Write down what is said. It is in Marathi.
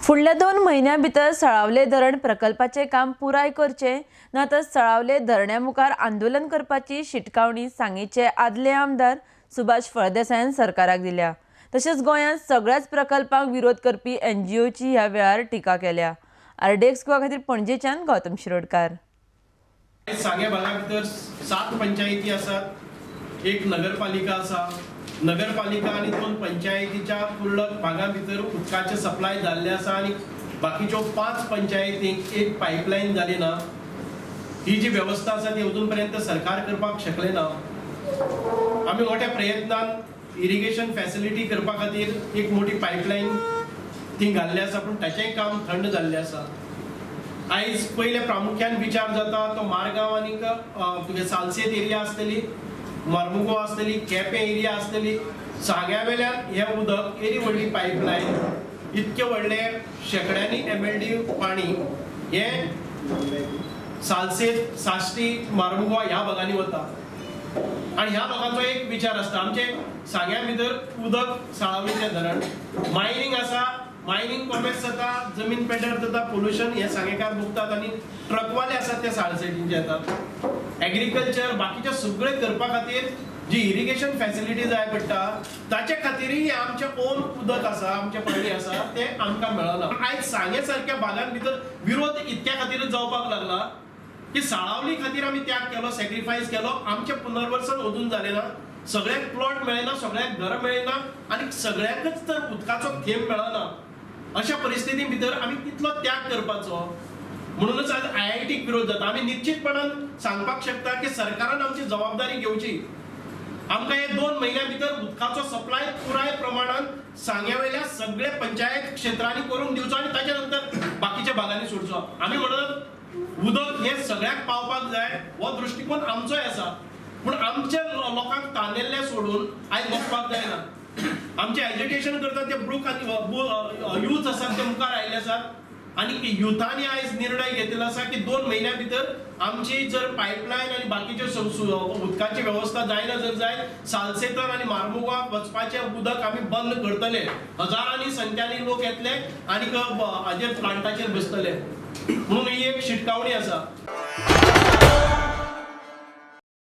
फुडल्या 2 म्हयन्यां भितर सळावले धरण प्रकल्पाचे काम पुराय करचे ना तर सळावले धरण्या मुखार आंदोलन करपाची शिटकावणी सांगेचे आदले आमदार सुभाष फळदेसायान सरकाराक दिल्या। तशेंच गोंयांत सगळ्याच प्रकल्पांक विरोध करपी NGOची ह्या वेळार टिका केल्या। आरडीएक्स गोवा खातीर पणजेच्यान गौतम शिरोडकार। सांगे भागा भितर 7 पंचायती आसात, एक नगरपालिका आसा। नगरपालिका आणि 2 पंचायतीच्या कुर्लक भागा भितर उदकाचे सप्लाय जाल्ले आसा आणि बाकीच्यो 5 पंचायतींक एक पायपलायन जाली ना। ही जी व्यवस्था आसा ती अजून पर्यंत सरकार करपाक शकले ना। आम्ही मोठ्या प्रयत्नान इरिगेशन फॅसिलिटी करपा खातीर एक मोठी पायपलायन ती घाल्ली आसा, पण ताचेंय काम थंड जाल्लें आसा। आयज पहिले प्रामुख्यान विचार जाता तो मारगांव आणि तुगे सालसेत एरिया आसतली, मार्मुगो आसतली, केपें एरिया आसतली। सांग्या वेल्यान हे उदक एरी व्हडली पायपलायन इतके व्हडले शेकड्यांनी MLD पाणी हे सालसेत, साश्टी, मार्मुगो ह्या भागांनी वता। आणि ह्या भागाचो एक विचार आसता, आमचे सांग्या भितर उदक साळावलेचें धरण, मायनिंग आसा, मायनिंग कॉमेर्स जाता, जमीन पेड्यार जाता, पोल्युशन हे सांगेकार भोगतात आणि ट्रकवाले आसात ते साळसेटींचे येतात। एग्रीकल्चर बाकीचे सगळे करपा खातीर जी इरिगेशन फॅसिलिटी जाय पडटा ताचे खातीरय आमचे ओन उदक आसा, आमचे पाणी आसा ते आमकां मेळना। आयज सांगे सारख्या भागां भितर विरोध इतक्या खातीर जावपाक लागला की साळावली खातीर आमी त्याग केलो, सॅक्रिफायस केलो, आमचे पुनर्वसन अजून जालें ना, सगळ्यांक प्लॉट मेळना, सगळ्यांक घर मेळना आणि सगळ्यांकच तर उदकाचो थेंब मेळना। अशा परिस्थिती भितर आमी कितलो त्याग करपाचो, म्हणूनच आज IITक विरोध जाता। आमी निश्चितपणान सांगपाक शकता की सरकारान आमची जबाबदारी घेवची। आमकां हे 2 म्हयन्या भितर उदकाचो सप्लाय पुराय प्रमाणात सांग्यावेल्या सगळे पंचायत क्षेत्रांनी करून दिवचो आणि ताच्या नंतर बाकीच्या भागांनी सोडचो। आमी म्हणत उदक हे सगळ्यांक पावपाक जाय हो दृष्टिकोन आमचोय आसा, पण आमच्या लोकांक तानेल्ले सोडून आयज वचपाक जायना। आमचे एज्युकेशन करतात ते ब्रूक आणि यूथ आसात ते मुखार आयले आसात आणि युथांनी आयज निर्णय घेतलेलो आसा की 2 म्हयन्या भितर आमची जर पायपलायन आणि बाकीचे उदकाची व्यवस्था जायना जर जाय सालसेतन आणि मार्मुगाक वचपाचे उदक आमी बंद करतले। हजारांनी संख्यांनी लोक येतले आणि हाजेर प्लांटाचेर बसतले, म्हणून ही एक शिटकावणी आसा।